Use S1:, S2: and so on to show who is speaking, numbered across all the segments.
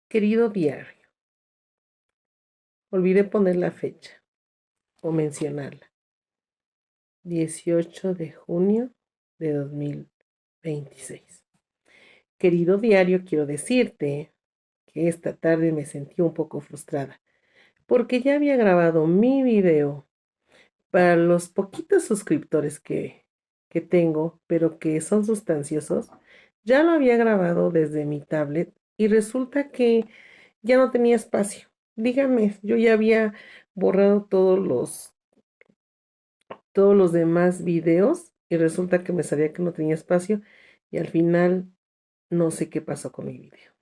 S1: Querido diario, olvidé poner la fecha o mencionarla. 18 de junio de 2026. Querido diario, quiero decirte que esta tarde me sentí un poco frustrada porque ya había grabado mi video para los poquitos suscriptores que tengo, pero que son sustanciosos. Ya lo había grabado desde mi tablet y resulta que ya no tenía espacio. Dígame, yo ya había borrado todos los demás videos y resulta que me sabía que no tenía espacio y al final no sé qué pasó con mi video.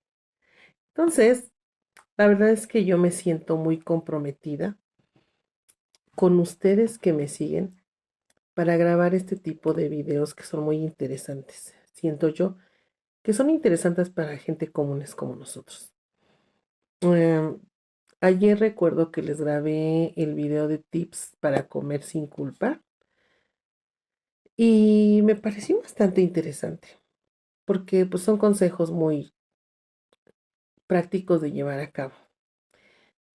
S1: Entonces, la verdad es que yo me siento muy comprometida con ustedes que me siguen para grabar este tipo de videos que son muy interesantes. Siento yo que son interesantes para gente comunes como nosotros. Em, Ayer recuerdo que les grabé el video de tips para comer sin culpa y me pareció bastante interesante porque pues son consejos muy prácticos de llevar a cabo.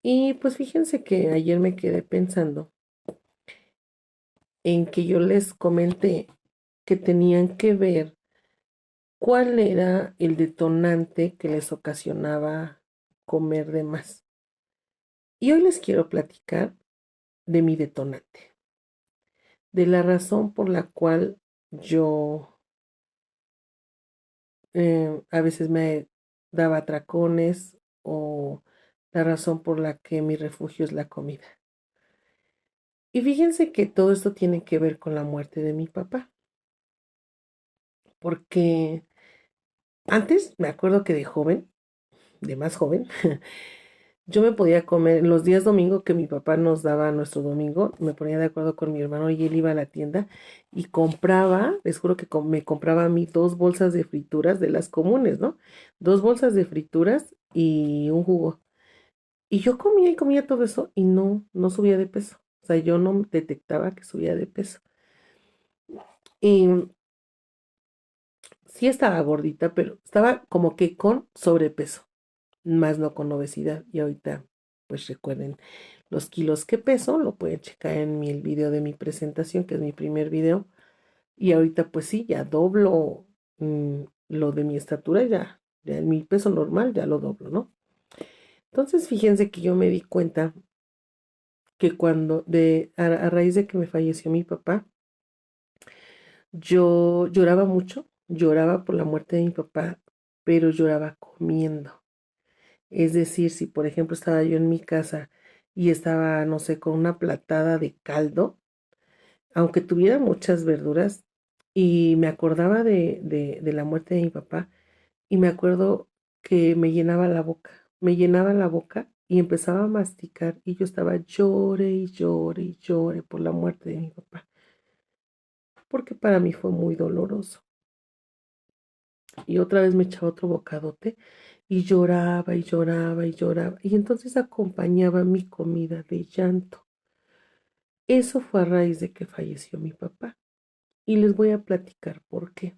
S1: Y pues fíjense que ayer me quedé pensando en que yo les comenté que tenían que ver cuál era el detonante que les ocasionaba comer de más. Y hoy les quiero platicar de mi detonante, de la razón por la cual yo a veces me daba atracones o la razón por la que mi refugio es la comida. Y fíjense que todo esto tiene que ver con la muerte de mi papá, porque antes me acuerdo que de joven, de más joven, yo me podía comer los días domingo que mi papá nos daba nuestro domingo, me ponía de acuerdo con mi hermano y él iba a la tienda y compraba, les juro que me compraba a mí 2 bolsas de frituras de las comunes, ¿no? 2 bolsas de frituras y un jugo. Y yo comía y comía todo eso y no subía de peso. O sea, yo no detectaba que subía de peso. Y sí estaba gordita, pero estaba como que con sobrepeso, más no con obesidad. Y ahorita, pues recuerden los kilos que peso, lo pueden checar en el video de mi presentación, que es mi primer video. Y ahorita, pues sí, ya doblo lo de mi estatura, ya en mi peso normal ya lo doblo, ¿no? Entonces, fíjense que yo me di cuenta que a raíz de que me falleció mi papá, yo lloraba mucho, lloraba por la muerte de mi papá, pero lloraba comiendo. Es decir, si por ejemplo estaba yo en mi casa y estaba, no sé, con una platada de caldo, aunque tuviera muchas verduras, y me acordaba de la muerte de mi papá, y me acuerdo que me llenaba la boca y empezaba a masticar, y yo estaba llore y llore y llore por la muerte de mi papá, porque para mí fue muy doloroso. Y otra vez me echaba otro bocadote y lloraba y lloraba y lloraba. Y entonces acompañaba mi comida de llanto. Eso fue a raíz de que falleció mi papá. Y les voy a platicar por qué.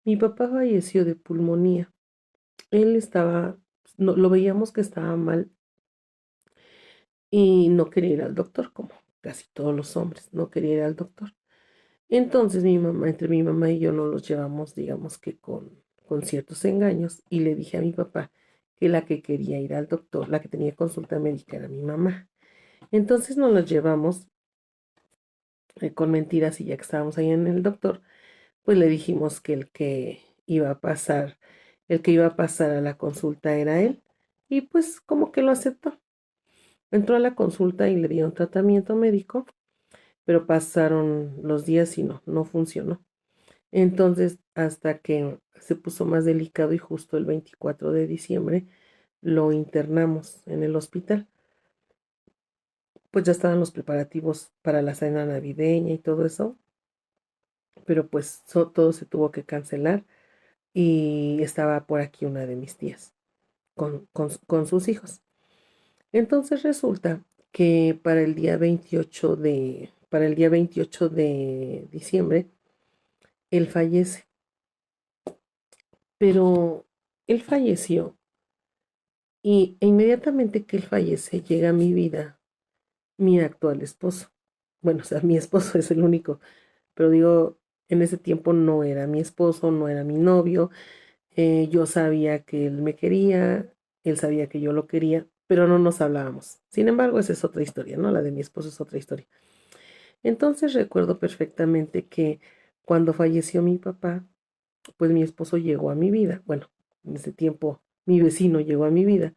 S1: Mi papá falleció de pulmonía. Él estaba, no, lo veíamos que estaba mal y no quería ir al doctor, como casi todos los hombres, no quería ir al doctor. Entonces mi mamá, entre mi mamá y yo nos los llevamos, digamos que con ciertos engaños, y le dije a mi papá que la que quería ir al doctor, la que tenía consulta médica era mi mamá. Entonces nos los llevamos con mentiras, y ya que estábamos ahí en el doctor, pues le dijimos que el que iba a pasar a la consulta era él, y pues como que lo aceptó. Entró a la consulta y le dieron tratamiento médico, pero pasaron los días y no funcionó. Entonces, hasta que se puso más delicado y justo el 24 de diciembre lo internamos en el hospital. Pues ya estaban los preparativos para la cena navideña y todo eso, pero pues todo se tuvo que cancelar, y estaba por aquí una de mis tías con sus hijos. Entonces resulta que para el día 28 de diciembre, él fallece, pero él falleció E inmediatamente que él fallece, llega a mi vida mi actual esposo. Bueno, o sea, mi esposo es el único, pero digo, en ese tiempo no era mi esposo, no era mi novio. Yo sabía que él me quería, él sabía que yo lo quería, pero no nos hablábamos. Sin embargo, esa es otra historia, ¿no? La de mi esposo es otra historia. Entonces recuerdo perfectamente que cuando falleció mi papá, pues mi esposo llegó a mi vida. Bueno, en ese tiempo mi vecino llegó a mi vida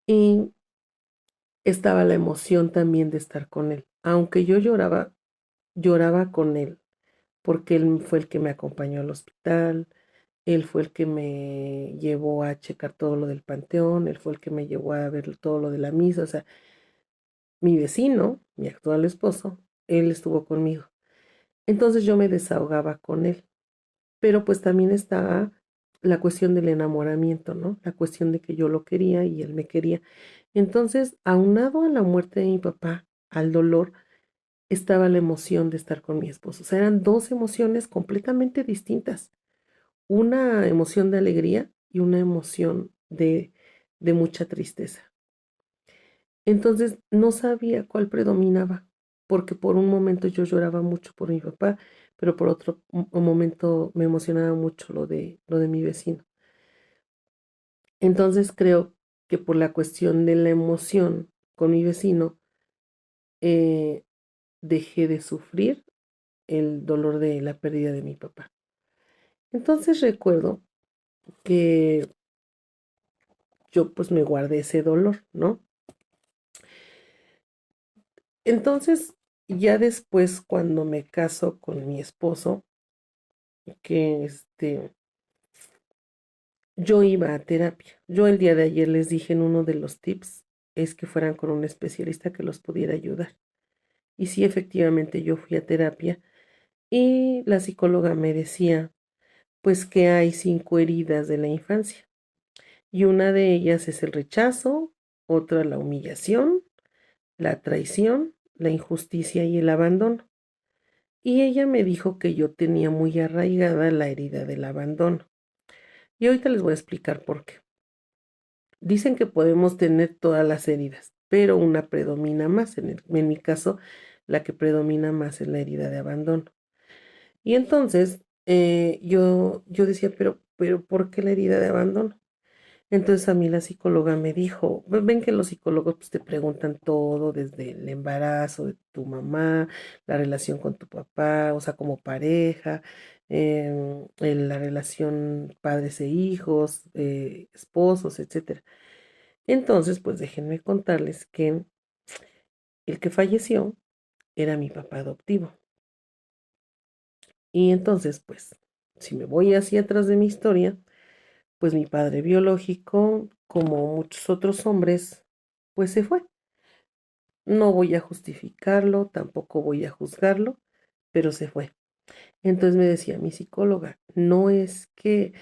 S1: y estaba la emoción también de estar con él. Aunque yo lloraba, lloraba con él, porque él fue el que me acompañó al hospital, él fue el que me llevó a checar todo lo del panteón, él fue el que me llevó a ver todo lo de la misa, o sea, mi vecino, mi actual esposo, él estuvo conmigo. Entonces yo me desahogaba con él, pero pues también estaba la cuestión del enamoramiento, ¿no? La cuestión de que yo lo quería y él me quería. Entonces, aunado a la muerte de mi papá, al dolor, estaba la emoción de estar con mi esposo. O sea, eran dos emociones completamente distintas. Una emoción de alegría y una emoción de mucha tristeza. Entonces no sabía cuál predominaba, porque por un momento yo lloraba mucho por mi papá, pero por otro momento me emocionaba mucho lo de mi vecino. Entonces creo que por la cuestión de la emoción con mi vecino, eh, dejé de sufrir el dolor de la pérdida de mi papá. Entonces recuerdo que yo pues me guardé ese dolor, ¿no? Entonces, ya después, cuando me caso con mi esposo, que yo iba a terapia. Yo el día de ayer les dije en uno de los tips, es que fueran con un especialista que los pudiera ayudar. Y sí, efectivamente, yo fui a terapia y la psicóloga me decía, pues que hay 5 heridas de la infancia. Y una de ellas es el rechazo, otra la humillación, la traición, la injusticia y el abandono. Y ella me dijo que yo tenía muy arraigada la herida del abandono. Y ahorita les voy a explicar por qué. Dicen que podemos tener todas las heridas, pero una predomina más. En mi caso, la que predomina más es la herida de abandono. Y entonces yo decía, pero ¿por qué la herida de abandono? Entonces a mí la psicóloga me dijo, ven que los psicólogos pues, te preguntan todo, desde el embarazo de tu mamá, la relación con tu papá, o sea, como pareja, la relación padres e hijos, esposos, etcétera. Entonces, pues déjenme contarles que el que falleció era mi papá adoptivo. Y entonces, pues, si me voy hacia atrás de mi historia, pues mi padre biológico, como muchos otros hombres, pues se fue. No voy a justificarlo, tampoco voy a juzgarlo, pero se fue. Entonces me decía mi psicóloga, no es que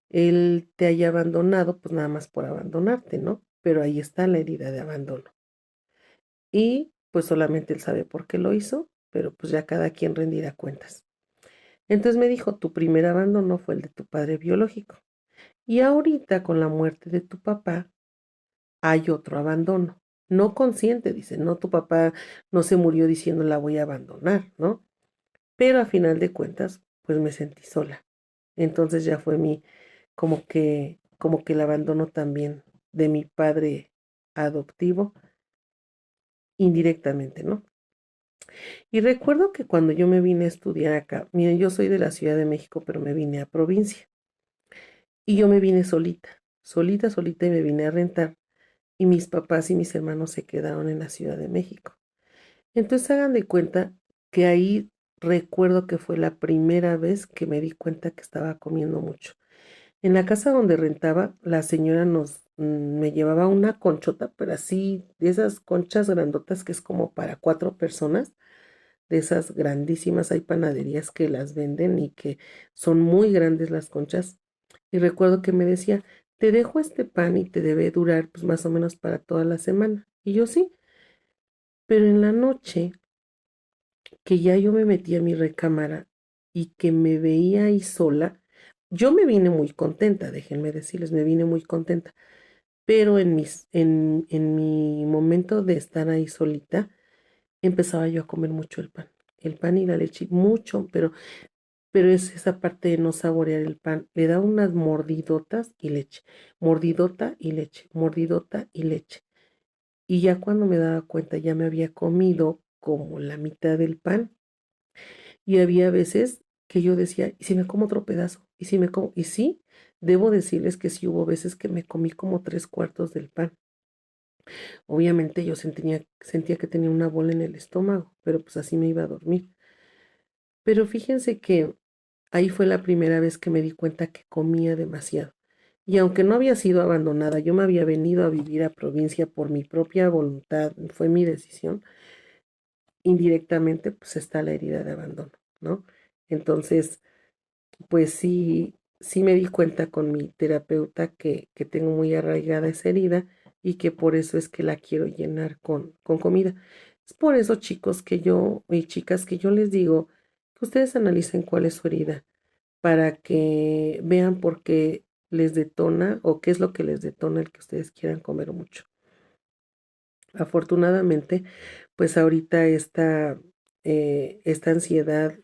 S1: él te haya abandonado, pues nada más por abandonarte, ¿no? Pero ahí está la herida de abandono. Y pues solamente él sabe por qué lo hizo, pero pues ya cada quien rendirá cuentas. Entonces me dijo, tu primer abandono fue el de tu padre biológico. Y ahorita con la muerte de tu papá hay otro abandono. No consciente, dice, no, tu papá no se murió diciendo la voy a abandonar, ¿no? Pero a final de cuentas, pues me sentí sola. Entonces ya fue como que el abandono también de mi padre adoptivo, indirectamente, ¿no? Y recuerdo que cuando yo me vine a estudiar acá, miren, yo soy de la Ciudad de México, pero me vine a provincia. Y yo me vine solita, solita, solita y me vine a rentar. Y mis papás y mis hermanos se quedaron en la Ciudad de México. Entonces hagan de cuenta que ahí recuerdo que fue la primera vez que me di cuenta que estaba comiendo mucho. En la casa donde rentaba, la señora me llevaba una conchota, pero así, de esas conchas grandotas que es como para 4 personas, de esas grandísimas, hay panaderías que las venden y que son muy grandes las conchas. Y recuerdo que me decía, te dejo este pan y te debe durar pues más o menos para toda la semana. Y yo sí, pero en la noche que ya yo me metí a mi recámara y que me veía ahí sola, yo me vine muy contenta, déjenme decirles, me vine muy contenta, pero en mi momento de estar ahí solita, empezaba yo a comer mucho el pan y la leche, mucho, pero es esa parte de no saborear el pan. Le da unas mordidotas y leche, mordidota y leche, mordidota y leche. Y ya cuando me daba cuenta, ya me había comido como la mitad del pan. Y había veces que yo decía, ¿y si me como otro pedazo? ¿Y si me como? Y sí, debo decirles que sí hubo veces que me comí como 3/4 del pan. Obviamente yo sentía que tenía una bola en el estómago, pero pues así me iba a dormir. Pero fíjense que ahí fue la primera vez que me di cuenta que comía demasiado. Y aunque no había sido abandonada, yo me había venido a vivir a provincia por mi propia voluntad, fue mi decisión, indirectamente pues está la herida de abandono, ¿no? Entonces, pues sí, sí me di cuenta con mi terapeuta que tengo muy arraigada esa herida y que por eso es que la quiero llenar con comida. Es por eso, chicos, que yo y chicas, que yo les digo que ustedes analicen cuál es su herida para que vean por qué les detona o qué es lo que les detona el que ustedes quieran comer mucho. Afortunadamente, pues ahorita esta ansiedad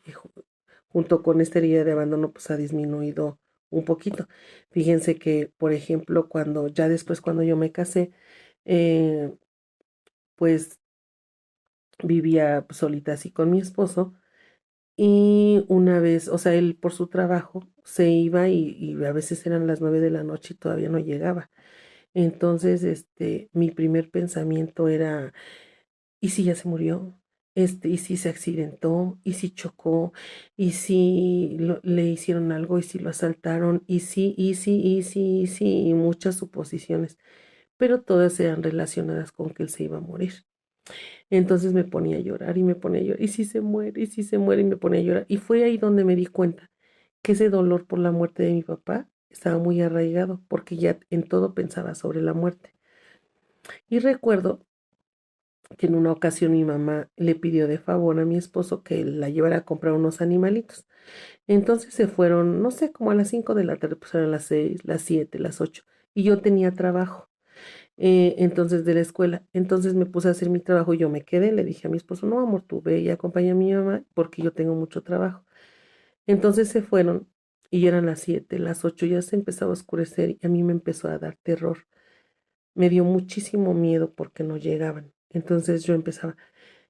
S1: junto con esta herida de abandono pues ha disminuido un poquito. Fíjense que, por ejemplo, ya después cuando yo me casé, eh, pues vivía pues, solita así con mi esposo y una vez, o sea, él por su trabajo se iba y a veces eran las 9 de la noche y todavía no llegaba. Entonces, mi primer pensamiento era, ¿y si ya se murió? ¿Y si se accidentó? ¿Y si chocó? ¿Y si le hicieron algo? ¿Y si lo asaltaron? Y muchas suposiciones, pero todas eran relacionadas con que él se iba a morir. Entonces me ponía a llorar y me ponía a llorar, ¿y si se muere? ¿Y si se muere? Y me ponía a llorar. Y fue ahí donde me di cuenta que ese dolor por la muerte de mi papá estaba muy arraigado, porque ya en todo pensaba sobre la muerte. Y recuerdo que en una ocasión mi mamá le pidió de favor a mi esposo que la llevara a comprar unos animalitos. Entonces se fueron, no sé, como a las 5 de la tarde, pues eran las 6, las 7, las 8, y yo tenía trabajo, entonces de la escuela. Entonces me puse a hacer mi trabajo y yo me quedé, le dije a mi esposo, no, amor, tú ve y acompaña a mi mamá porque yo tengo mucho trabajo. Entonces se fueron y eran las 7, las 8, ya se empezaba a oscurecer y a mí me empezó a dar terror. Me dio muchísimo miedo porque no llegaban. Entonces yo empezaba,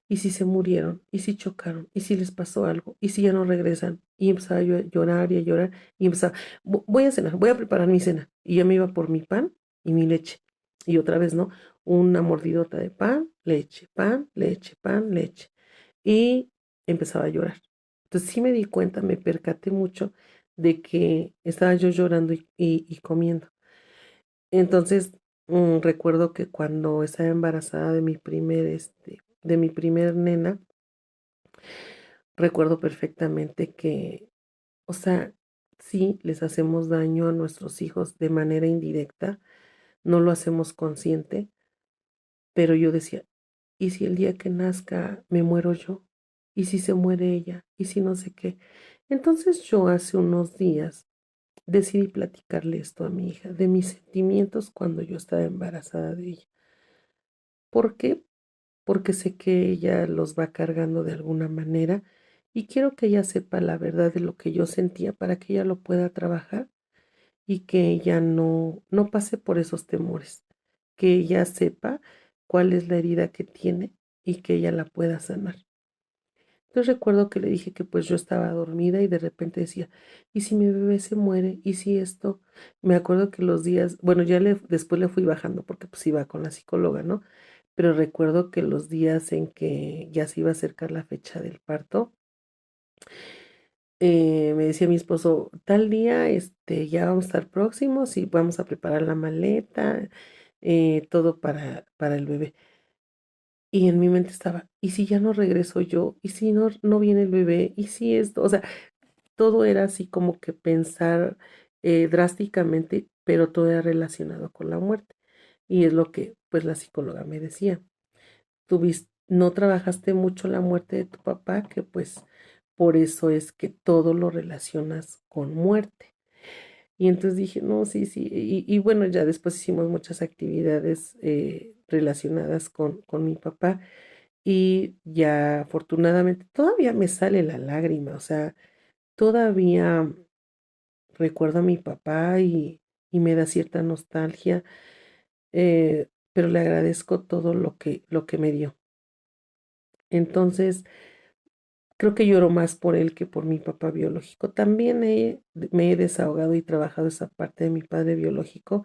S1: ¿y si se murieron? ¿Y si chocaron? ¿Y si les pasó algo? ¿Y si ya no regresan? Y empezaba yo a llorar y a llorar y empezaba, Voy a cenar, voy a preparar mi cena". Y yo me iba por mi pan y mi leche. Y otra vez, ¿no? Una mordidota de pan, leche, pan, leche, pan, leche. Y empezaba a llorar. Entonces sí me di cuenta, me percaté mucho de que estaba yo llorando y comiendo. Entonces, recuerdo que cuando estaba embarazada de mi primer nena, recuerdo perfectamente que, o sea, sí les hacemos daño a nuestros hijos de manera indirecta, no lo hacemos consciente, pero yo decía, ¿y si el día que nazca me muero yo? ¿Y si se muere ella? ¿Y si no sé qué? Entonces yo hace unos días decidí platicarle esto a mi hija, de mis sentimientos cuando yo estaba embarazada de ella. ¿Por qué? Porque sé que ella los va cargando de alguna manera y quiero que ella sepa la verdad de lo que yo sentía para que ella lo pueda trabajar y que ella no pase por esos temores, que ella sepa cuál es la herida que tiene y que ella la pueda sanar. Entonces recuerdo que le dije que pues yo estaba dormida y de repente decía, ¿y si mi bebé se muere? ¿Y si esto? Me acuerdo que los días, bueno, después le fui bajando porque pues iba con la psicóloga, ¿no? Pero recuerdo que los días en que ya se iba a acercar la fecha del parto, me decía mi esposo, tal día, ya vamos a estar próximos y vamos a preparar la maleta, todo para el bebé. Y en mi mente estaba, ¿y si ya no regreso yo? ¿Y si no viene el bebé? ¿Y si esto? O sea, todo era así como que pensar drásticamente, pero todo era relacionado con la muerte. Y es lo que pues la psicóloga me decía. No trabajaste mucho la muerte de tu papá, que pues por eso es que todo lo relacionas con muerte. Y entonces dije, no, sí, sí. Y bueno, ya después hicimos muchas actividades relacionadas con mi papá. Y ya afortunadamente todavía me sale la lágrima, o sea, todavía recuerdo a mi papá y me da cierta nostalgia, pero le agradezco todo lo que me dio. Entonces, creo que lloro más por él que por mi papá biológico. También me he desahogado y trabajado esa parte de mi padre biológico,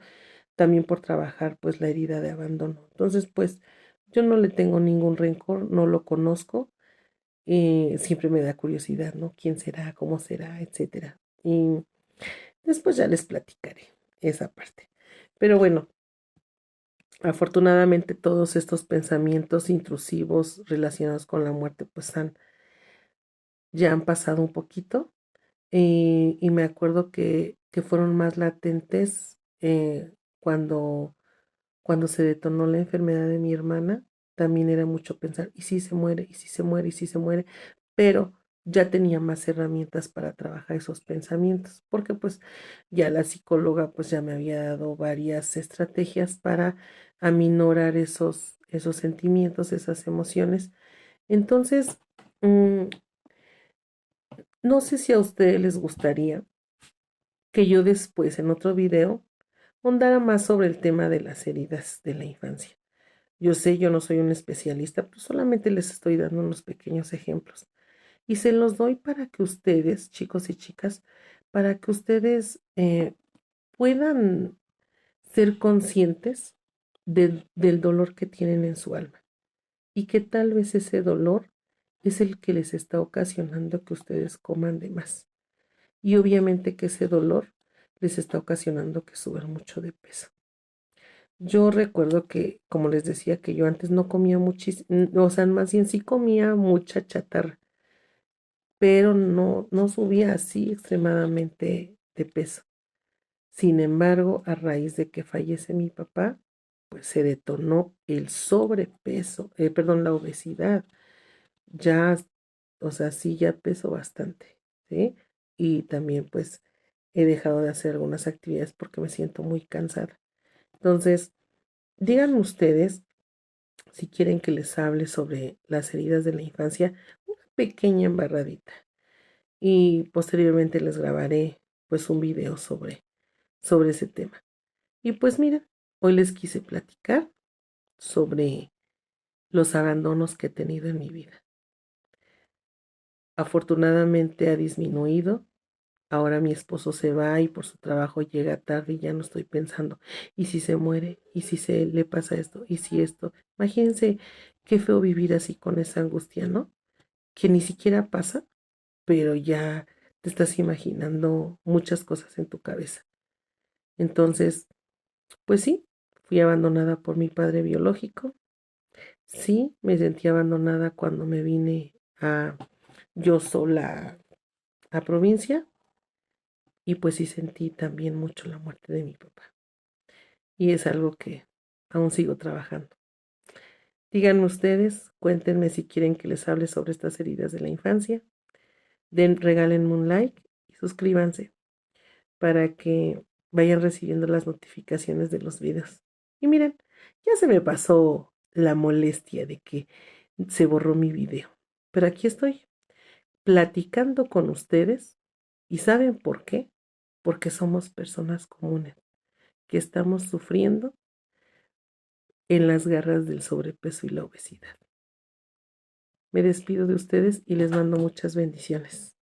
S1: también por trabajar pues la herida de abandono. Entonces, pues yo no le tengo ningún rencor, no lo conozco. Siempre me da curiosidad, ¿no? ¿Quién será? ¿Cómo será? Etcétera. Y después ya les platicaré esa parte. Pero bueno, afortunadamente todos estos pensamientos intrusivos relacionados con la muerte pues ya han pasado un poquito. Y me acuerdo que fueron más latentes cuando se detonó la enfermedad de mi hermana. También era mucho pensar, ¿y si se muere? ¿Y si se muere? ¿Y si se muere? Pero ya tenía más herramientas para trabajar esos pensamientos, porque pues ya la psicóloga pues ya me había dado varias estrategias para aminorar esos sentimientos, esas emociones. Entonces, mm, no sé si a ustedes les gustaría que yo después en otro video ahondara más sobre el tema de las heridas de la infancia. Yo sé, yo no soy un especialista, pero solamente les estoy dando unos pequeños ejemplos. Y se los doy para que ustedes, chicos y chicas, para que ustedes puedan ser conscientes del dolor que tienen en su alma y que tal vez ese dolor es el que les está ocasionando que ustedes coman de más. Y obviamente que ese dolor les está ocasionando que suban mucho de peso. Yo recuerdo que, como les decía, que yo antes no comía muchísimo, o sea, más bien sí comía mucha chatarra, pero no subía así extremadamente de peso. Sin embargo, a raíz de que fallece mi papá, pues se detonó el sobrepeso, perdón, la obesidad. Ya, o sea, sí, ya peso bastante, ¿sí? Y también pues he dejado de hacer algunas actividades porque me siento muy cansada. Entonces, díganme ustedes si quieren que les hable sobre las heridas de la infancia, una pequeña embarradita. Y posteriormente les grabaré pues un video sobre ese tema. Y pues miren, hoy les quise platicar sobre los abandonos que he tenido en mi vida. Afortunadamente ha disminuido. Ahora mi esposo se va y por su trabajo llega tarde y ya no estoy pensando, ¿y si se muere? ¿Y si se le pasa esto? ¿Y si esto? Imagínense qué feo vivir así con esa angustia, ¿no? Que ni siquiera pasa, pero ya te estás imaginando muchas cosas en tu cabeza. Entonces, pues sí, fui abandonada por mi padre biológico. Sí, me sentí abandonada cuando me vine a yo sola a provincia y pues sí sentí también mucho la muerte de mi papá. Y es algo que aún sigo trabajando. Díganme ustedes, cuéntenme si quieren que les hable sobre estas heridas de la infancia. Regálenme un like y suscríbanse para que vayan recibiendo las notificaciones de los videos. Y miren, ya se me pasó la molestia de que se borró mi video. Pero aquí estoy, platicando con ustedes. ¿Y saben por qué? Porque somos personas comunes que estamos sufriendo en las garras del sobrepeso y la obesidad. Me despido de ustedes y les mando muchas bendiciones.